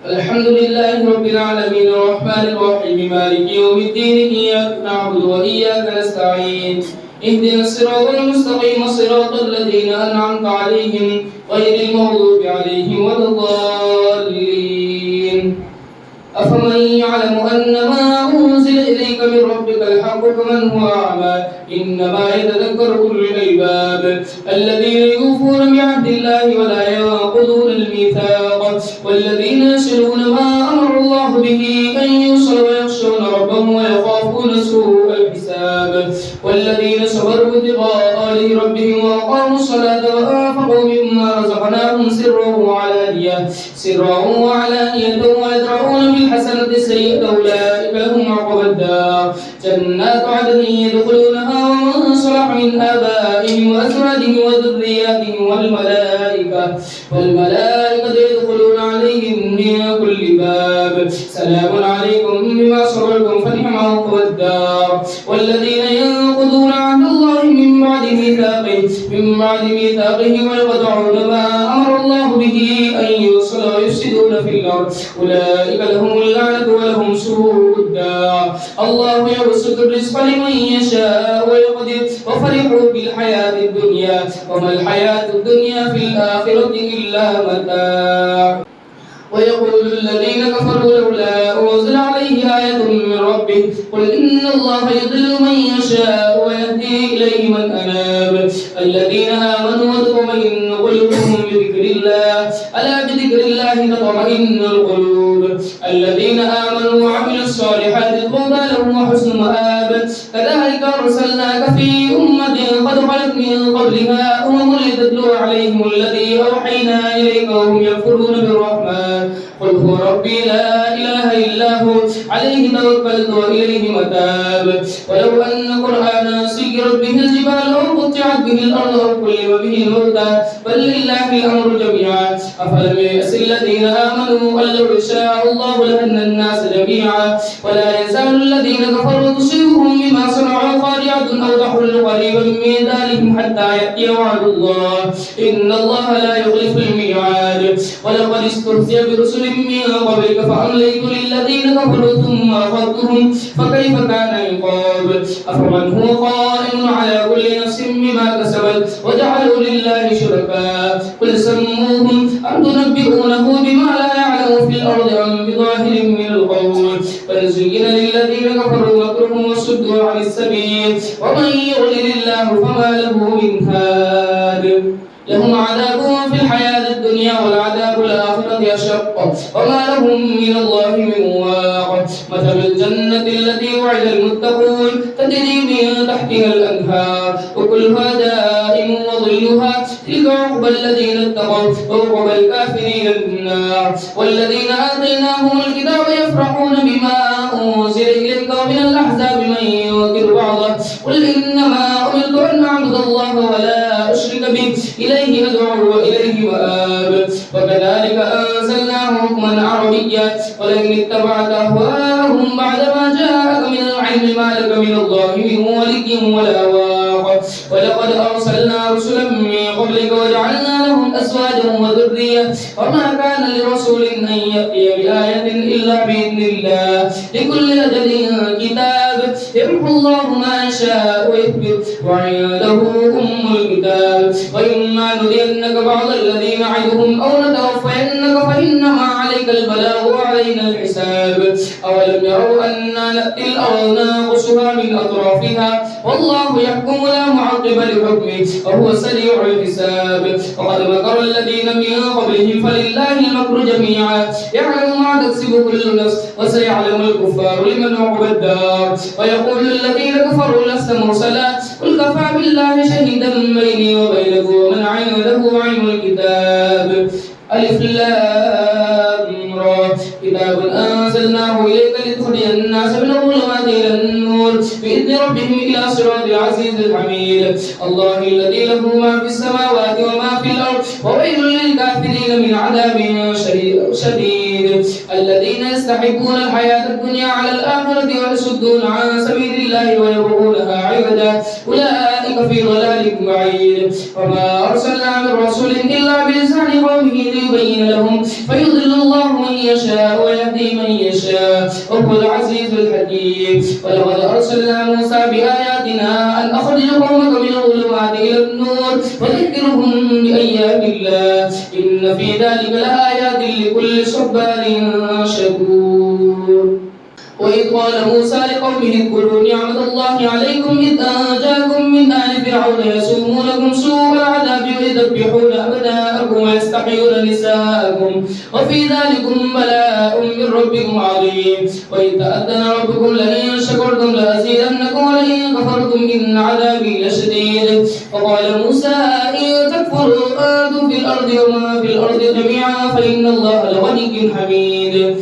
الحمد لله رب العالمين الرحمن الرحيم مالك يوم الدين إياك نعبد وإياك نستعين اهدنا الصراط المستقيم صراط الذين أنعمت عليهم غير المغضوب عليهم ولا الضالين أفمن يعلم أن ما أنزل إليك من ربك الحق كمن هو أعمى إنما يتذكر أولو الألباب الذين يوفون بعهد الله ولا ينقضون الميثاق والذين يصلون ما أمر الله به أن يوصل ويخشون ربهم ويخافون سوء الحساب والذين صبروا ابتغاء وجه ربهم وأقاموا الصلاة وأنفقوا مما رزقناهم سرا وعلانية ويدرؤون بالحسنة السيئة أولئك لهم عقبى الدار جنات عدن يدخلونها ومن صلح من آبائهم وأزواجهم وذرياتهم والملائكة يدخلون عليهم من كل باب سلام عليكم بما صبرتم فنعم عقبى الدار والذين ينقضون عهد الله من بعد ميثاقه ويقطعون ما أمر الله به أن يوصل ويفسدون في الأرض أولئك لهم اللعنة ولهم سوء الدار الله يبسط الرزق لمن يشاء ويقدر وفرحوا بالحياة الدنيا وما الحياة الدنيا في الآخرة إلا متاع ويقول الذين كفروا لولا أنزل عليه آية من ربه قل إن الله يضل من يشاء ويهدي إليه من أناب الذين آمنوا وتطمئن قلوبهم بذكر الله ألا بذكر الله تطمئن القلوب الذين آمنوا وعملوا الصالحات طوبى لهم وحسن مآب كذلك أرسلناك في أمة قد خلت من قبلها لتتلو عليهم الذي أوحينا إليك وهم يكفرون بالرحمن قل هو ربي لا إله إلا هو عليه توكلت وإليه متاب ولو أن قرآنا سيرت به الجبال أو قطعت به الأرض أو كلم به الموتى بل لله الأمر جميعا أفلم ييأس الذين آمنوا أن لو يشاء الله لهدى الناس جميعا ولا يزال الذين كفروا تصيبهم بما صنعوا قارعة أو تحل قريبا من دارهم حتى يأتي وعد الله إن الله لا يخلف الميعاد ولقد استهزئ برسل من قبلك فأمليت للذين كفروا ثم أخذتهم فكيف كان عقاب أفمن هو قائم على كل نفس بما كسبت وجعلوا لله شركاء قل سموهم أم تنبئونه بما لا يعلم في الأرض أم بظاهر من القول بل زين للذين كفروا مكرهم وصدوا عن السبيل ومن يضلل الله فما له من هاد لهم عذاب في الحياة الدنيا والعذاب الآخرة أشق وما لهم من الله من واق مثل الجنة التي وعد المتقون تجري من تحتها الأنهار وكلها دائم وظلها تلك عقبى الذين اتقوا وعقبى الكافرين النار والذين آتيناهم الكتاب يفرحون بما أنزل إليك ومن الأحزاب من ينكر بعضه قل إنما أمرت أن أعبد الله ولا أشرك به إليه أدعو وإليه مآب وكذلك أنزلناه حكما عربيا ولئن اتبعت أهواءهم بعدما جاءك من العلم ما لك من الله من ولي ولا واق ولقد أرسلنا رسلا من قبلك وجعلنا لهم أزواجا وذرية وما كان لرسول أن يأتي بآية إلا بإذن الله لكل أجل كتاب يمحو الله ما يشاء ويثبت وعنده أم الكتاب وإما نرينك بعض الذين نعدهم أو نتوفينك فإنما عليك البلاغ وعلينا الحساب أولم يروا أنا نأتي الأرض ننقصها من أطرافها والله يحكم لا معقب لحكمه وهو سريع الحساب وقد مكر الذين من قبلهم فلله المكر جميعا يعلم ما تكسب كل نفس وسيعلم الكفار لمن عقبى الدار ويقول الذين كفروا لست مرسلا قل كفى بالله شهيدا بيني وبينكم ومن عنده علم الكتاب ألف لام را كتاب أنزلناه إليك لتخرج الناس من الظلمات إلى النور بإذن ربهم إلى صراط العزيز الحميد. الله الذي له ما في السماوات وما في الأرض وويل للكافرين من عذاب شديد. الذين يستحبون الحياة الدنيا على الآخرة ويصدون عن سبيل الله ويبغونها عوجا أولئك في ضلال بعيد. وما أرسلنا من رسول إلا بلسان قومه ليبين لهم فيضل الله من يشاء ويهدي من يشاء وهو العزيز الحكيم. ولقد أرسلنا موسى بآياتنا أن أخرج قومك من الظلمات إلى النور وذكرهم بأيام الله إن في ذلك لآيات لكل صبار شكور. وإذ قال موسى لقومه اذكروا نعمة الله عليكم إذ أنجاكم من آل فرعون يسومونكم سوء العذاب ويذبحون أبناءكم ويستحيون نساءكم وفي ذلكم بلاء من ربكم عظيم. وإذ تأذن ربكم لئن شكرتم لأزيدنكم ولئن كفرتم إن عذابي لشديد. فقال موسى إن تكفروا أنتم في الأرض وما في الأرض جميعا فإن الله لغني حميد.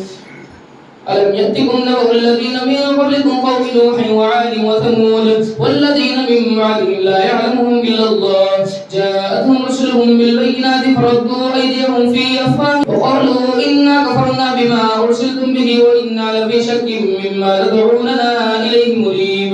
ألم يأتكم نبأ الذين من قبلكم قوم نوح وعاد وثمود والذين من بعدهم لا يعلمهم إلا الله جاءتهم رسلهم بالبينات فردوا أيديهم في أفواههم وقالوا إنا كفرنا بما أرسلتم به وإنا لفي شك مما تدعوننا إليه مريب.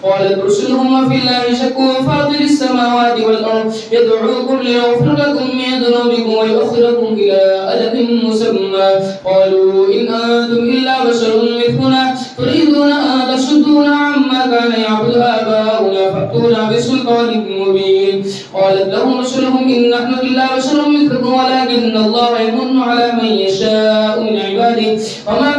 قالت رسلهم وفي الله شك فاطر السماوات والأرض يدعوكم ليغفر لكم من ذنوبكم ويؤخركم إلى أجل مسمى قالوا إن أنتم إلا بشر مثلنا تريدون أن تصدونا عما كان يعبد آباؤنا فأتونا بسلطان مبين. قالت لهم رسلهم إن نحن إلا بشر مثلكم ولكن الله يمن على من يشاء من عباده وما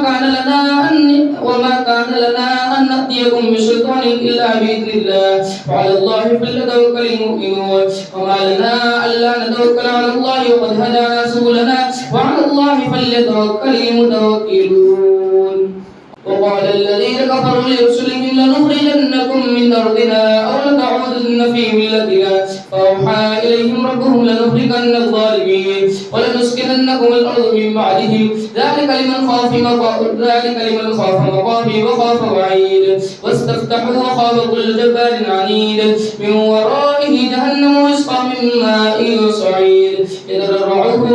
كان لنا أن نأتيكم بسلطان إلا بإذن الله وعلى الله فليتوكل المؤمنون. وما لنا ألا نتوكل على الله وقد هدانا سبلنا وعلى الله فليتوكل المتوكلون. وقال الذين كفروا لرسلهم لنخرجنكم من أرضنا أو لتعودن في ملتنا فأوحى إليهم ربهم لنهلكن الظالمين ولنسكننكم الأرض من بعدهم ذلك لمن خاف مقامي وخاف وعيد. واستفتحوا وخاب كل جبار عنيد من ورائه جهنم ويسقى من ماء صعيد يتضرعه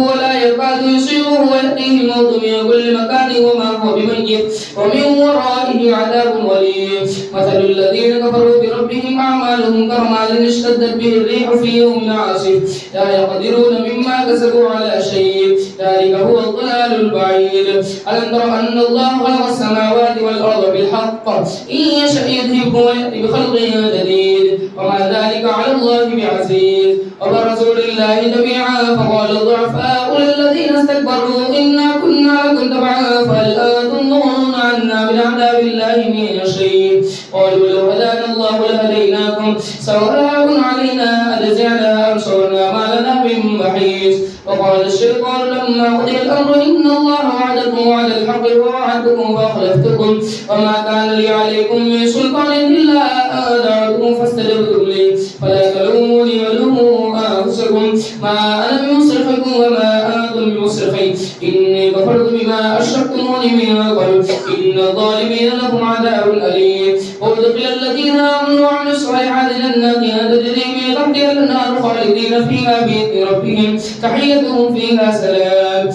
ولا يكاد يصيبه ويأتيه الموت من كل مكان وما هو بميت ومن ورائه عذاب وليم. مثل الذين كفروا بربهم أعمالهم كرمال اشتدت به الريح في يوم عاصف لا يقدرون مما كسبوا على شيء ذلك هو الضلال البعيد. ألم تر أن الله خلق السماوات والأرض بالحق إن يشأ يذهبكم ويأتي بخلق جديد وما ذلك على الله بعزيز. وبرزوا لله جميعا فقال الضعفاء للذين استكبروا إنا كنا لكم تبعا فهل أنتم مغنون عنا من عذاب الله من شيء قالوا لو هدانا الله لهديناكم سواء علينا أجزعنا أم صبرنا ما لنا من محيص. وقال الشيطان لما قضي الأمر إن الله وعدكم وعد الحق ووعدتكم فأخلفتكم وما كان لي عليكم من سلطان إلا أن دعوتكم فاستجبتم لي فلا تلوموني ولوموا أنفسكم ما أنا بمصرخكم وما أنتم بمصرخي إني كفرت بما أشركتموني من قبل إن الظالمين لهم عذاب أليم. وأدخل الذين آمنوا وعملوا الصالحات جنات تجري من تحتها الأنهار خالدين فيها بإذن ربهم تحيتهم فيها سلام.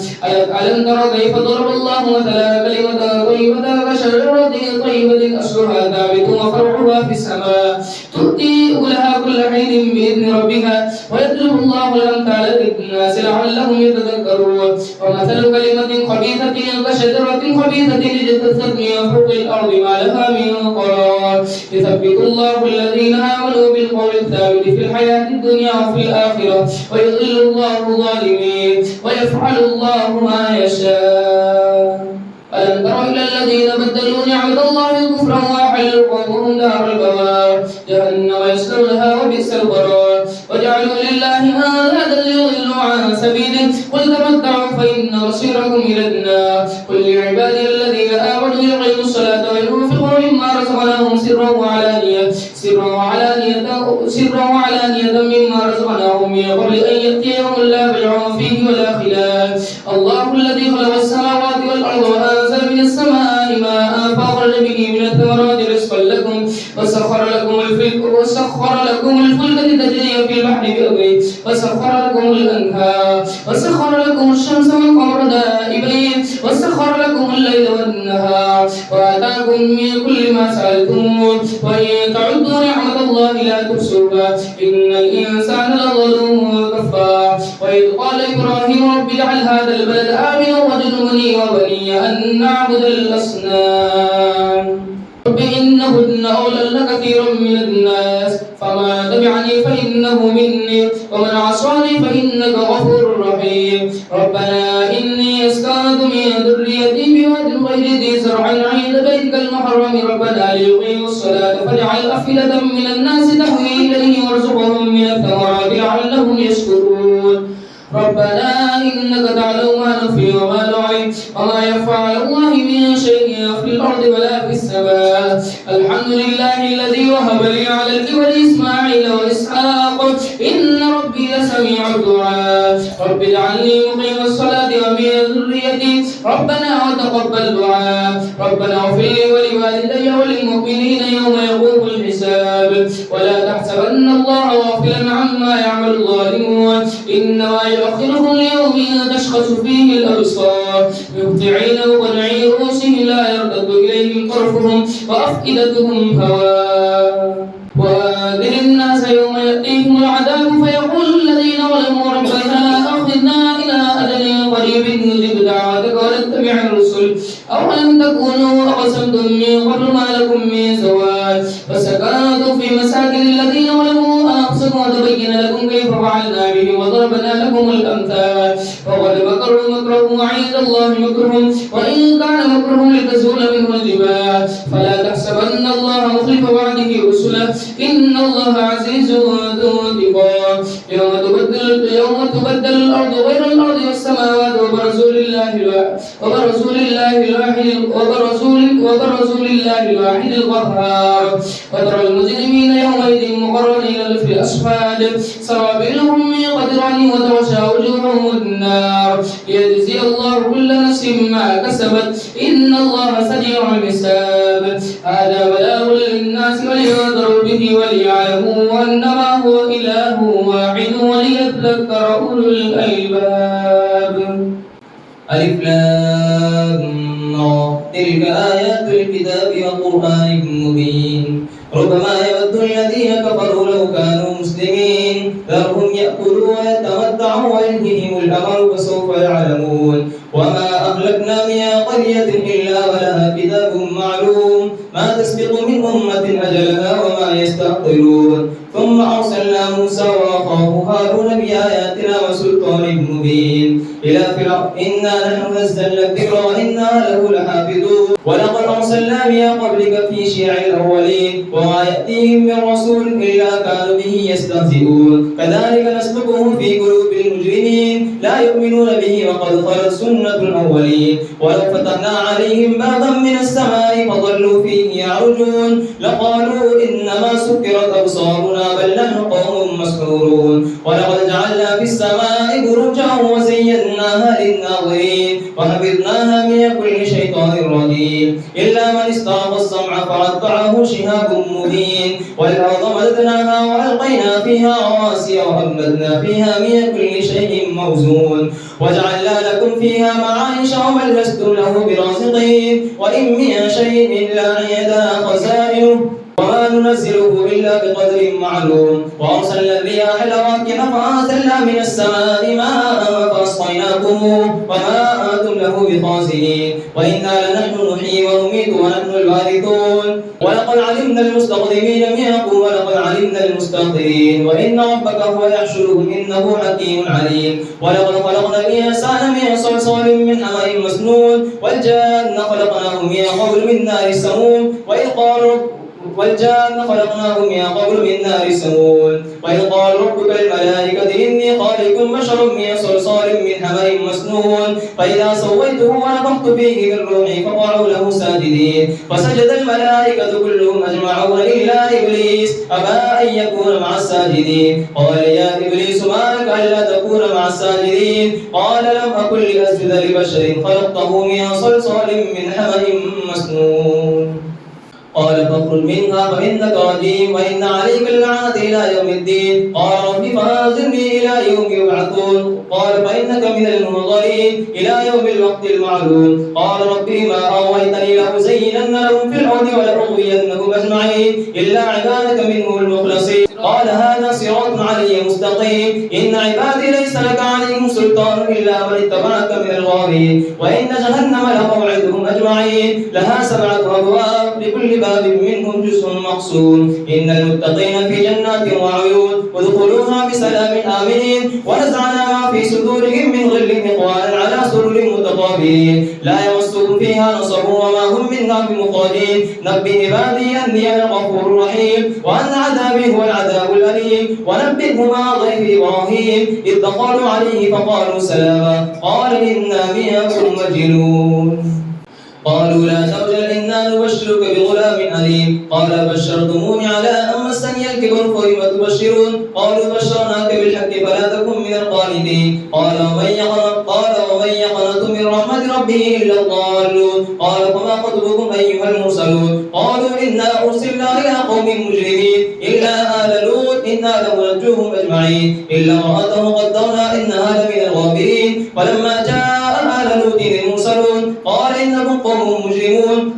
ألم تر كيف ضرب الله مثلا كلمة طيبة كشجرة طيبة أصلها ثابت وفرعها في السماء تؤتي أكلها كل حين بإذن ربها ويضرب الله الأمثال للناس لعلهم يتذكرون. ومثل كلمة خبيثة كشجرة خبيثة اجتثت من فوق الأرض ما لها من قرار يثبت الله الذين آمنوا بالقول الثابت في الحياة الدنيا وفي الآخرة ويضل الله الظالمين ويفعل الله ما يشاء. ألم تر إلى الذين بدلوا نعمة الله كفرا وأحلوا قومهم دار البوار جهنم يصلونها وبئس القرار وجعلوا لله أندادا ليضلوا عن سبيله قل تمتعوا فإن مصيركم إلى النار. قل لعبادي الذين آمنوا يقيموا الصلاة وينفقوا مما رزقناهم سرا وعلانية مما رزقناهم من قبل أن يأتي يوم لا بيع فيه ولا خلال. الله الذي خلق السماوات والأرض وأنزل من السماء ماء فأخرج به من الثمرات رزقا لكم وسخر لكم الفلك لتجري في البحر بأمره وسخر لكم الأنهار وسخر لكم الشمس والقمر دائبين وسخر لكم الليل والنهار وآتاكم من كل ما سألتموه وإن تعدوا نعمة الله لا تحصوها إن الإنسان لظلوم كفار. وإذ قال إبراهيم رب اجعل هذا البلد آمنا واجنبني وبني أن نعبد الأصنام رب إنهن أضللن كثيرا من الناس فمن تبعني فإنه مني ومن عصاني فإنك غفور رحيم. ربنا إني أسكنت من ذريتي بواد غير ذي زرع عند بيتك المحرم ربنا ليقيموا الصلاة فاجعل أفئدة من الناس تهوي إليهم وارزقهم من الثمرات لعلهم يشكرون. ربنا إنك تعلم ما نخفي وما نعلن وما يخفى على الله من شيء في الأرض ولا في السماء. الحمد لله الذي وهب لي على الكبر إسماعيل وإسحاق إن ربي لسميع الدعاء. رب اجعلني مقيم الصلاة ومن ذريتي ربنا وتقبل دعاء. ربنا اغفر لي ولوالدي وللمؤمنين يوم يقوم الحساب. ولا تحسبن الله غافلا عما يعمل الظالمون إنما يؤخرهم ليوم تشخص فيه الأبصار مهطعين مقنعي رؤوسهم لا يرتد إليهم طرفهم وأفئدتهم هواء. وأنذر الناس يوم يأتيهم العذاب فيقول الذين ظلموا ربنا أخذنا إلى أجل قريب نجب دعوتك ونتبع الرسل أولم تكونوا أقسمتم من قبل ما لكم من زوال فسكنتم في مساكن الذين ظلموا أنفسكم وتبين لكم كيف فعلنا بهم وضربنا لكم الأمثال. وقد مكروا مكرهم وعند الله مكرهم وإن كان مكرهم لتزول منه الجبال. فلا تحسبن الله مخلف وعده رسله إن الله عزيز ذو انتقام. يوم تبدل الأرض غير الأرض والسماوات وبرزوا لله الواحد القهار. وترى المجرمين يومئذ مقرنين في الأصفاد سرابيلهم من قطران وتغشى وجوههم النار ليجزي الله كل نفس ما كسبت إن الله سريع الحساب. هذا بلاغ للناس ولينذروا به وليعلموا أنما هو إله واحد وليذكر أولو الألباب. ألف لام تلك آيات الكتاب وقرآن مبين. ربما يود الذين كفروا لو كانوا مسلمين ذرهم يأكلوا ويتمتعوا ويلههم الأمر فسوف يعلمون. وما أهلكنا من قرية إلا ولها كتاب معلوم ما تسبق من أمة أجلها وما يستأخرون. ثم أرسلنا موسى وأخاه هارون بآياتنا وسلطان مبين إلى فرعون إنا نحن نزلنا الذكر وإنا له لحافظون. ولقد أرسلنا من قبلك في شيع الأولين وما يأتيهم من رسول إلا كانوا به يستهزئون. كذلك نسلكه في قلوب المجرمين لا يؤمنون به وقد خلت سنة الأولين. ولو فتحنا عليهم بابا من السماء فظلوا فيه يعرجون لقالوا إنما سكرت أبصارنا بل نحن قوم مسحورون. ولقد جعلنا في السماء بروجا وزيناها للناظرين وحفظناها من كل شيطان رجيم إلا من استرق السمع فأتبعه شهاب مبين. والأرض مددناها وألقينا فيها رواسي وأنبتنا فيها من كل شيء موزون وجعلنا لكم فيها معايش ومن لستم له برازقين وإن من شيء إلا عندنا خزائنه وما ننزله إلا بقدر معلوم. وأرسلنا الرياح لواقح فأنزلنا من السماء ماء فأسقيناكم وما أنتم له بخازنين وإنا لنحن نحيي ونميت ونحن الوارثون. ولقد علمنا المستقدمين منكم ولقد علمنا المستأخرين وإن ربك هو يحشرهم إنه حكيم عليم. ولقد خلقنا الإنسان من صلصال من حمأ مسنون والجان خلقناه من قبل من نار السموم والجان خلقناه من قبل من نار السموم. وإذ قال ربك الملائكة إني خالق بشرا من صلصال من حمأ حمإ مسنون فإذا سويته ونفخت فيه من روحي فقعوا له ساجدين فسجد الملائكة كلهم أجمعون إلا إبليس أبى أن يكون مع الساجدين قال يا إبليس ما لك ألا تكون مع الساجدين قال لم أكن لأسجد لبشر خلقته من صلصال من حمإ مسنون قال فاخرج منها فإنك رجيم وإن عليك اللعنة إلى يوم الدين قال رب فأنظرني إلى يوم يبعثون قال فإنك من المنظرين إلى يوم الوقت المعلوم قال رب ما أغويتني لأزينن لهم في الأرض ولأغوينهم أجمعين إلا عبادك منهم المخلصين قال هذا صراط علي مستقيم إن عبادي ليس لك عليهم سلطان إلا من اتبعك من الغاوين وإن جهنم لموعدهم أجمعين لها 7 أبواب لكل باب منهم جزء مقسوم إن المتقين في جنات وعيون ودخلوها بسلام آمنين ونزعنا ما في صدورهم من غل إخوانا على سرر متقابلين لا يمسهم فيها نصب وما هم منها بمخرجين نبئ عبادي أني أنا الغفور الرحيم وأن عذابي هو العذاب الأليم ونبئهم عن ضيف إبراهيم إذ دخلوا عليه فقالوا سلاما قال إنا منكم وجلون قالوا لا تخجل إنا نبشرك بغلام أليم قال بشرتموني على أن مسني الكبر فبم تبشرون قالوا بشرناك بالحق فلا تكن من القانتين قال ومن يقنط من رحمة ربه إلا الضالون قال فما خطبكم أيها المرسلون قالوا إنا أرسلنا إلى قوم مجرمين إلا آل لوط إنا لمنجوهم أجمعين إلا امرأته قدرنا إنها لمن الغابرين فلما جاء آل لوط المرسلون قال إنكم قوم مجرمون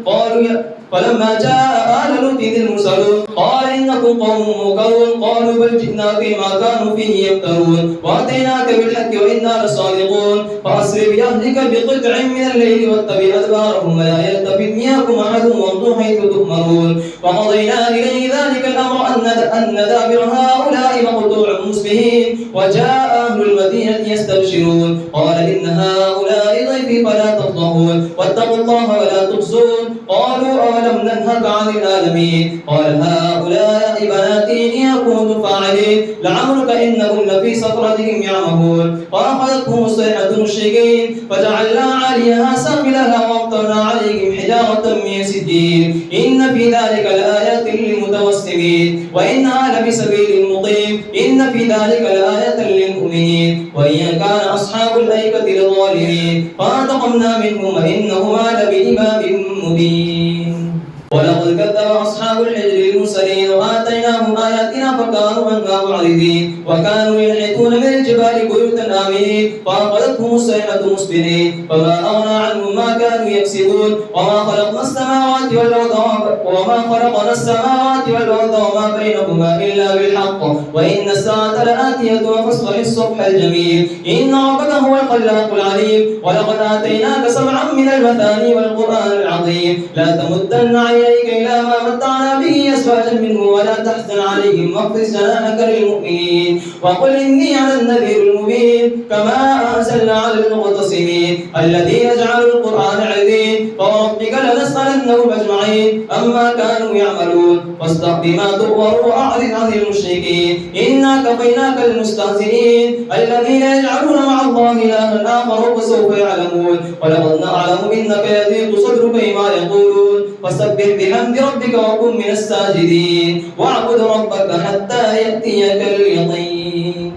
فلما جاء آل لوط المرسلون قال إنكم قوم منكرون قالوا بل جئناك بما كانوا فيه يمترون وأتيناك بالحق وإنا لصادقون فأسر بأهلك بقطع من الليل واتبع أدبارهم ولا يلتفت منكم أحد وامضوا حيث تؤمرون وقضينا إليه ذلك الأمر أن دابر هؤلاء مقطوع مصبحين وجاء أهل المدينة يستبشرون قال إن هؤلاء ضيفي فلا تفضحون واتقوا الله ولا تخزون قالوا أولم ننهك عن العالمين قال هؤلاء بناتي إن كنتم فاعلين لعمرك إنهم لفي سكرتهم يعمهون فأخذتهم الصيحة مشرقين فجعلنا عاليها سافلها وأمطرنا عليهم حجارة من سجيل إن في ذلك لآيات للمتوسمين وإنها لبسبيل مقيم إن في ذلك لآية للمؤمنين وإن كان أصحاب الأيكة لظالمين فانتقمنا منهم وإنهما لبإمام مبين ولقد كذب أصحاب الحجر المرسلين وآتيناهم آياتنا فكانوا عنها معرضين وكانوا ينحتون من الجبال بيوتا آمنين فأخذتهم الصيحة مصبحين فما أغنى عنهم ما كانوا يكسبون وما خلقنا السماوات والأرض وما بينهما إلا بالحق وإن الساعة لآتية فاصفح الصفح الجميل إن ربك هو الخلاق العليم ولقد آتيناك 7 من المثاني والقرآن العظيم لا تمدن عينيك إلى ما متعنا به أزواجا منهم ولا تحزن عليهم واخفض جناحك للمؤمنين وقل إني أنا النذير المبين كما أنزلنا على المقتصمين الذين جعلوا القرآن عظيم فوربك لنسألنهم أجمعين أما كانوا يعملون واصدق بما تؤمر وأعرض عن المشركين إنا كفيناك المستهزئين الذين يجعلون مع الله إلها آخر فسوف يعلمون ولقد نعلم إنك يضيق صدرك بما يقولون فسبح بحمد ربك وكن من الساجدين واعبد ربك حتى يأتيك اليقين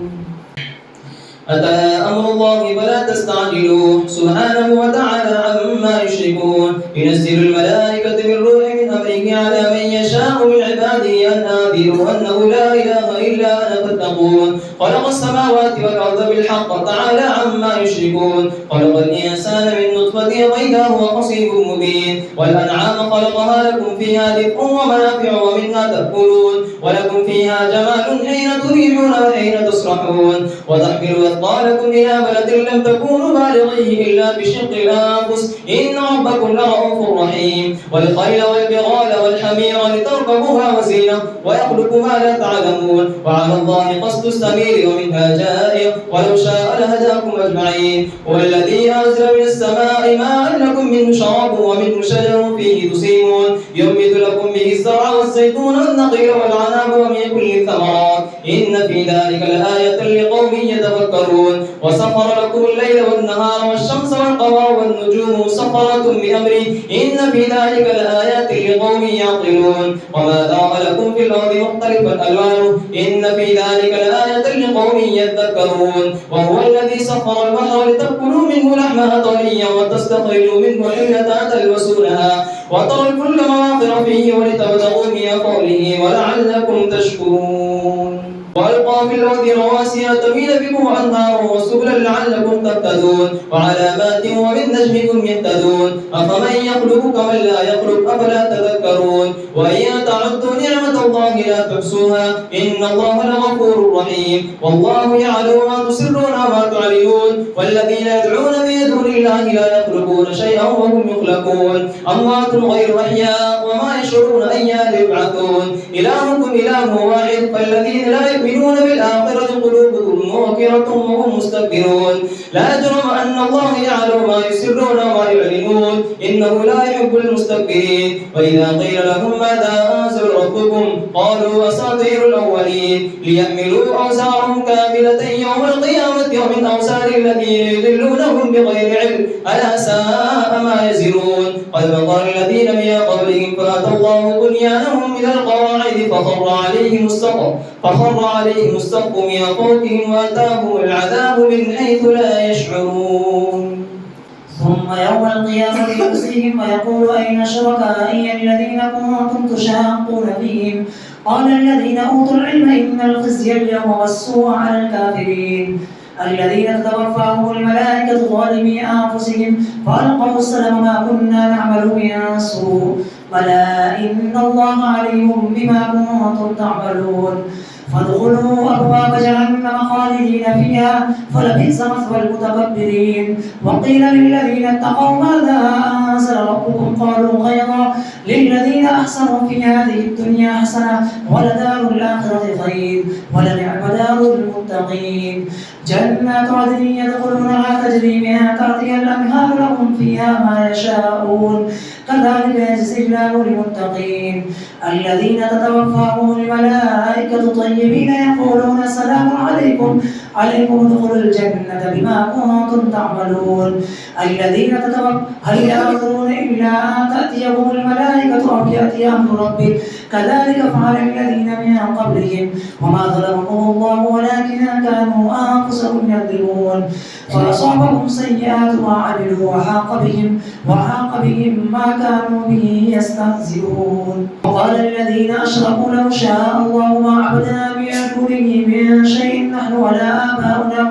أتى أمر الله فلا تستعجلوه سبحانه وتعالى عما يشركون ينزل الملائكة بالروح من أمره على من يشاء من عباده أن أنذروا أنه لا إله إلا أنا فاتقون خلق السماوات والأرض بالحق تعالى عما يشركون خلق الإنسان من نطفة فإذا هو خصيب مبين والأنعام خلقها لكم فيها دفء ومنافع ومنها تأكلون ولكم فيها جمال حين تريحون وحين تسرحون وتحملوا أثقالكم إلى بلد لم تكونوا بالغيه إلا بشق الأنفس إن ربكم لرؤوف رحيم والخيل والبغال والحمير لتركبوها وزينة ويخلق ما لا تعلمون وعلى الله قصد السبيل الليل ومنها جائر ولو شاء لهداكم أجمعين. هو الذي أنزل من السماء ماء لكم منه شراب ومنه شجر فيه تسيمون ينبت لكم به الزرع والزيتون والنخيل والعنب ومن كل الثمرات إن في ذلك لآية لقوم يتفكرون. وسخر لكم الليل والنهار والشمس والقمر والنجوم مسخرات بأمره إن في ذلك لآيات لقوم يعقلون. وما ذرأ لكم في الأرض مختلفا ألوانه إن في ذلك لآية لقوم يذكرون. وهو الذي سخر البحر لتأكلوا منه لحما طريا وتستخرجوا منه حلة تلبسونها وترى الفلك مواخر فيه ولتبتغوا من فضله ولعلكم تشكرون. وألقى في الأرض رواسي تميد بكم أنهارا وسبلا لعلكم تهتدون وعلامات وبالنجم هم يهتدون. أفمن يخلق كمن لا يخلق أفلا تذكرون. وإن تعدوا نعمة الله لا تحصوها إن الله لغفور رحيم. والله يعلم ما تسرون وما تعلنون. والذين يدعون من دون الله لا يخلقون شيئا وهم يخلقون أموات غير أحياء وما يشعرون أيان يبعثون. إلهكم إله واحد فالذين لا يؤمنون بالآخرة قلوبهم منكرة وهم مستكبرون. لا جرم أن الله يعلم ما يسرون وما يعلنون إنه لا يحب المستكبرين. وإذا قيل لهم ماذا أنزل ربكم قالوا أساطير الأولين ليحملوا أوزارهم كاملة يوم القيامة ومن أوزار الذين يضلونهم بغير علم ألا ساء ما يزرون. قد مكر الذين من قبلهم فأتى الله بنيانهم من القواعد فخر عليهم السقف من فوقهم وأتاهم العذاب من حيث لا يشعرون. ثم يوم القيامة يخزيهم ويقول أين شركائي الذين كنتم تشاقون فيهم قال الذين أوتوا العلم إن الخزي اليوم والسوء على الكافرين الذين تتوفاهم الملائكة ظالمي أنفسهم فألقوا السلام ما كنا نعمل من سوء بلى إن الله عليم بما كنتم تعملون. فادخلوا أبواب جهنم خالدين فيها فلبئس مثوى المتكبرين. وقيل للذين اتقوا ماذا أنزل ربكم قالوا خيرا للذين أحسنوا في هذه الدنيا حسنة ولدار الآخرة خير ولنعم دار المتقين. جنات عدن يدخلونها تجري من تحتها الأنهار لهم فيها ما يشاءون كذلك يجزي الله المتقين. الذين تتوفاهم الملائكة طيبين يقولون السلام عليكم ادخلوا الجنة بما كنتم تعملون. الذين هل ينظرون إلا أن تأتيهم الملائكة أو يأتي أمر ربك كذلك فعل الذين من قبلهم وما ظلمهم الله ولكن كانوا أنفسهم يظلمون. فأصابهم سيئات ما عملوا وحاق بهم ما كانوا به يستهزئون. وقال الذين أشركوا لو شاء الله ما عبدنا من دونه من شيء نحن ولا آباؤنا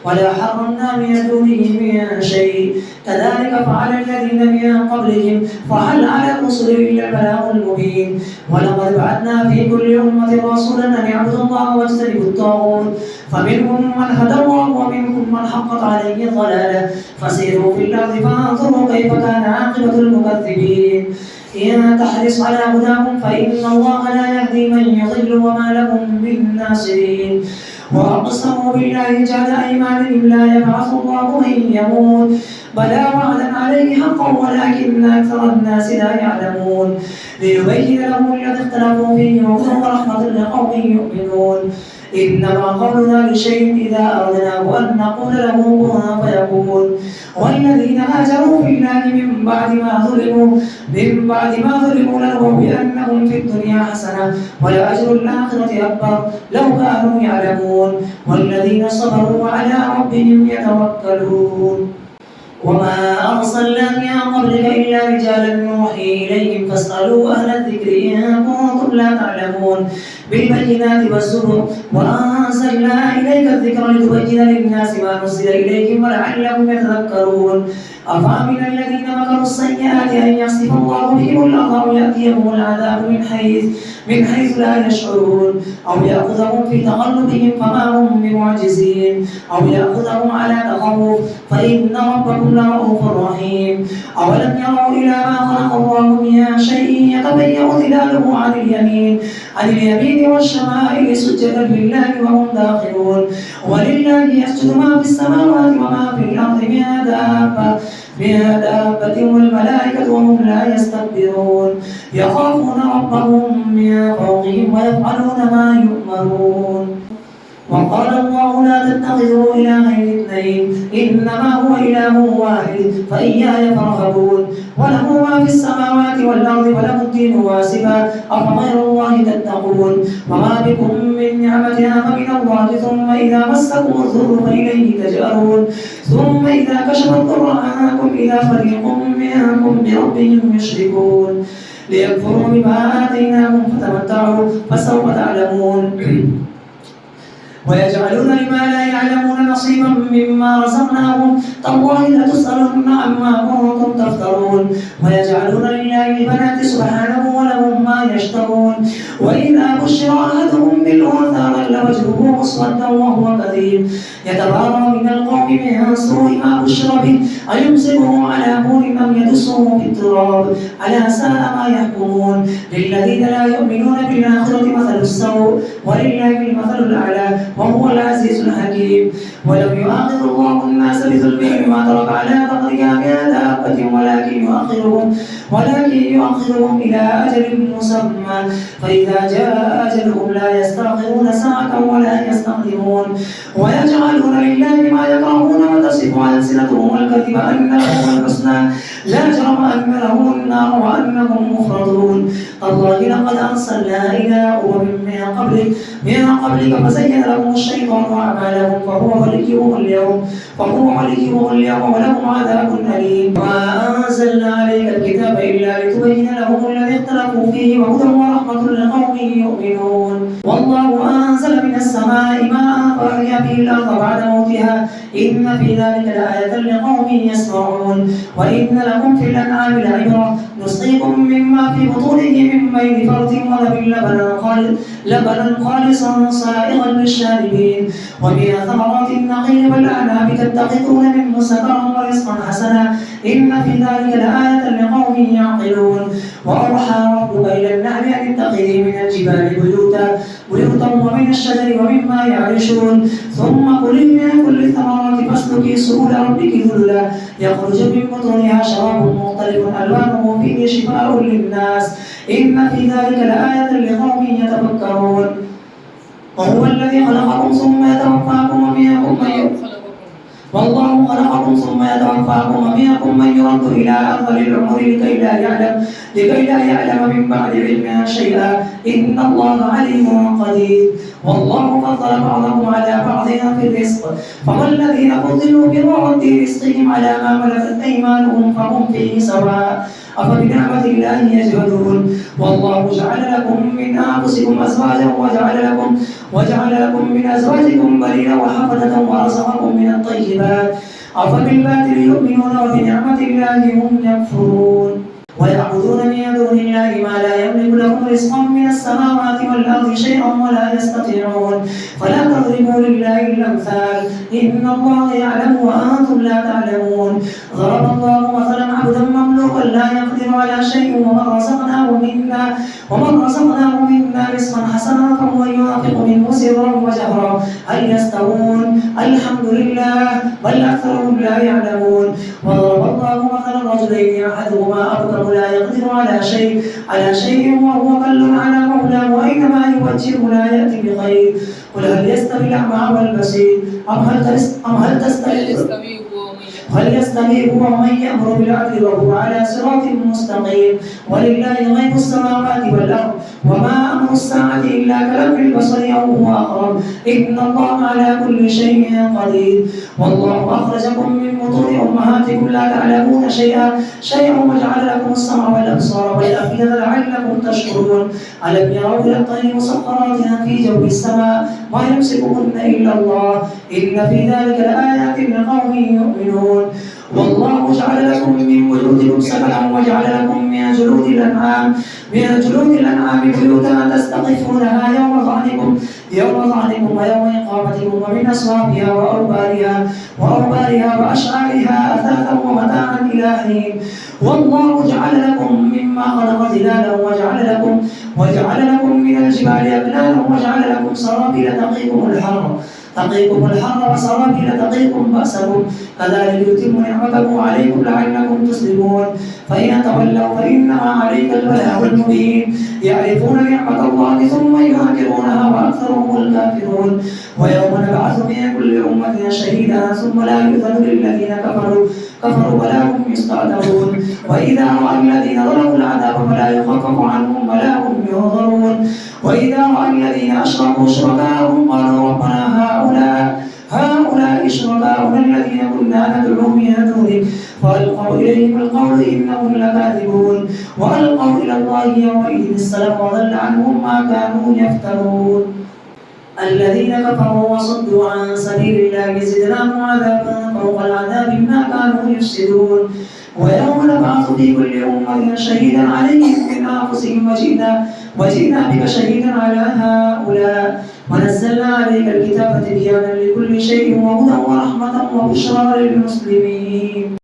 ولا حرمنا من دونه من شيء كذلك فعل الذين من قبلهم فهل على الرسل إلا البلاغ المبين. ولقد بعثنا في كل أمة رسولا أن يعبدوا الله واجتنبوا الطاغوت فمنهم من هدى الله ومنهم من حقت عليه الضلالة فسيروا في الأرض فانظروا كيف كان عاقبة المكذبين. إن تحرص على هداهم فإن الله لا يهدي من يضل وما لهم من ناصرين. وأقسموا بالله جهد أيمانهم لا يبعث الله من يموت بلى وعدا عليه حقا ولكن أكثر الناس لا يعلمون. ليبين لهم الذي اختلفوا فيه وهدى ورحمة لقوم يؤمنون. إنما قولنا لشيء إذا أردناه أن نقول له كن فيكون. والذين هاجروا في الله من بعد ما ظلموا لهم بأنهم في الدنيا حسنة ولأجر الآخرة أكبر لو كانوا يعلمون. والذين صبروا وعلى ربهم يتوكلون. وما أرسلنا من قبلك إلا رجالا نوحي إليهم فاسألوا أهل الذكر إن كنتم لا تعلمون. بالبينات والزبر وأنزلنا إليك الذكر لتبين للناس ما نزل إليهم ولعلهم يتذكرون. أفأمن الذين مكروا السيئات أن يخسف الله بهم الأرض أو يأتيهم العذاب من حيث لا يشعرون أو يأخذهم في تقلبهم فما هم بمعجزين أو يأخذهم على تخوف فإن ربكم لرؤوف رحيم أولم يروا إلى ما خلق الله من شيء يتبين ظلاله عن اليمين والشمائل سجدا لله وهم داخلون ولله يسجد ما في السماوات وما في الأرض من دابة والملائكة وهم لا يستكبرون يخافون ربهم من فوقهم ويفعلون ما يؤمرون وقال الله لا تتخذوا إلهين اثنين إنما هو إله واحد فإياي فارهبون وله ما في السماوات والأرض وله الدين واسبا أفغير الله تتقون وما بكم من نعمة فمن الله ثم إذا مسكم الضر فإليه تجأرون ثم إذا كشف الضر عنكم إذا فريق منكم بربهم يشركون ليكفروا بما آتيناهم فتمتعوا فسوف تعلمون ويجعلون لما لا يعلمون نصيبا مما رزقناهم تالله لتسألن عما كنتم تفترون ويجعلون لله البنات سبحانه ولهم ما يشترون وإذا بشر أحدهم بالأنثى ظل وجهه مسودا وهو كظيم يتبارى من القوم من سوء ما بشر به أيمسكه على هون أم يدسه في التراب ألا ساء ما يحكمون للذين لا يؤمنون بالآخرة مثل السوء ولله المثل الأعلى وهو العزيز الحكيم ولو يؤاخذ الله الناس بظلمهم ما ترك على ظهرها من دابة ولكن يؤخرهم إلى أجل مسمى فإذا جاء أجلهم لا يستأخرون ساعة ولا يستقدمون ويجعلون لله ما يكرهون وتصف ألسنتهم الكذب أن لهم الحسنى لا جرم أن لهم النار وأنهم مفرطون الله لقد أرسلنا إلى أمم من قبلك فزين لهم الشيطان أعمالهم فهو وليهم اليوم ولهم عذاب أليم ما أنزلنا عليك الكتاب إلا لتبين لهم الذي اختلفوا فيه وهدى ورحمة لقوم يؤمنون والله أنزل من السماء ماء فأحيا به الأرض بعد موتها إن في ذلك لآية لقوم يسمعون وإن لكم في الأنعام لعبرة نسقيكم مما في بطونه من بين فرث ولبن لبنا خالصا سائغا للشاربين ومن ثمرات النخيل والأعناب تتخذون منه سكرا ورزقا حسنا إن في ذلك لآية لقوم يعقلون وأوحى ربك إلى النحل أن اتخذي من الجبال بيوتا ومن الشجر ومما يعرشون ثم كلي من كل الثمرات فاسلكي سبل ربك ذللا يخرج من بطونها شراب مختلف ألوانه فيه شفاء للناس إن في ذلك لآية لقوم يتفكرون وهو الذي خلقكم ثم يتوفاكم والله خلقكم ثم يتوفاكم ومنكم من يرد إلى أرذل العمر لكي لا يعلم من بعد علم شيئا إن الله عليم قدير والله فضل بعضكم على بعض في الرزق فما الذين فضلوا برد رزقهم على ما ملكت أيمانهم فهم فيه سواء أفبنعمة الله يجحدون والله جعل لكم من أنفسكم أزواجا وجعل لكم من أزواجكم بنين وحفدة ورزقكم من الطيبات أفبالباطل يؤمنون وبنعمة الله هم يكفرون ويعبدون من دون الله ما لا يملك لهم رزقا من السماوات والأرض شيئا ولا يستطيعون فلا تضربوا لله الأمثال إن الله يعلم وأنتم لا تعلمون ضرب الله مثلا عبدا مملوكا لا يقدر على شيء ومن رزقناه منا رزقا حسنا فهو ينفق منه سرا وجهرا هل يستوون الحمد لله بل أكثرهم لا يعلمون وضرب الله مثلا رجلين أحدهما أبكم لا يقدر على شيء وهو كل على مولاه وأينما يوجهه لا يأتي بخير قل هل يستوي الأعمى والبصير هل يستوي هو ومن يأمر بالعدل وهو على صراط مستقيم ولله غيب السماوات والأرض وما أمر الساعة إلا كلمح البصر أو هو أقرب إن الله على كل شيء قدير والله أخرجكم من بطون أمهاتكم لا تعلمون شيئا وجعل لكم السمع والأبصار والأفئدة لعلكم تشكرون ألم يروا إلى الطير مسخرات في جو السماء ما يمسكهن إلا الله إن في ذلك لآيات لقوم يؤمنون والله جعل لكم من بيوتكم سكنا وجعل لكم من جلود الأنعام بيوتا تستخفونها يوم ظعنكم ويوم إقامتكم ومن أصوابها وأوبارها وأشعارها أثاثا ومتاعا إلى حين. والله جعل لكم مما خلق ظلالا وجعل لكم من الجبال أكنانا وجعل لكم سرابيل تقيكم الحر وسرابيل تقيكم بأسكم كذلك يتم نعمته عليكم لعلكم تسلمون. فإن تولوا فإنما عليك البلاغ المبين. يعرفون نعمة الله ثم ينكرونها وأكثرهم الكافرون. ويوم نبعث من كل أمة شهيدا ثم لا يؤذن للذين كفروا ولا هم يستعتبون. وإذا رأى الذين ظلموا العذاب فلا يخفف عنهم ولا هم ينظرون. وإذا رأى الذين أشركوا شركاءهم قالوا ربنا هؤلاء شركاؤنا الذين كنا ندعو من دونك فألقوا إليهم القول إنهم لكاذبون. وألقوا إلى الله يومئذ السلام وضل عنهم ما كانوا يفترون. الذين كفروا وصدوا عن سبيل الله زدناهم عذابا فوق العذاب بما كانوا يفسدون. ويوم نبعث في كل أمة شهيدا عليهم من أنفسهم وجئنا بك شهيدا على هؤلاء ونزلنا عليك الكتاب تبيانا لكل شيء وهدى ورحمة وبشرى للمسلمين.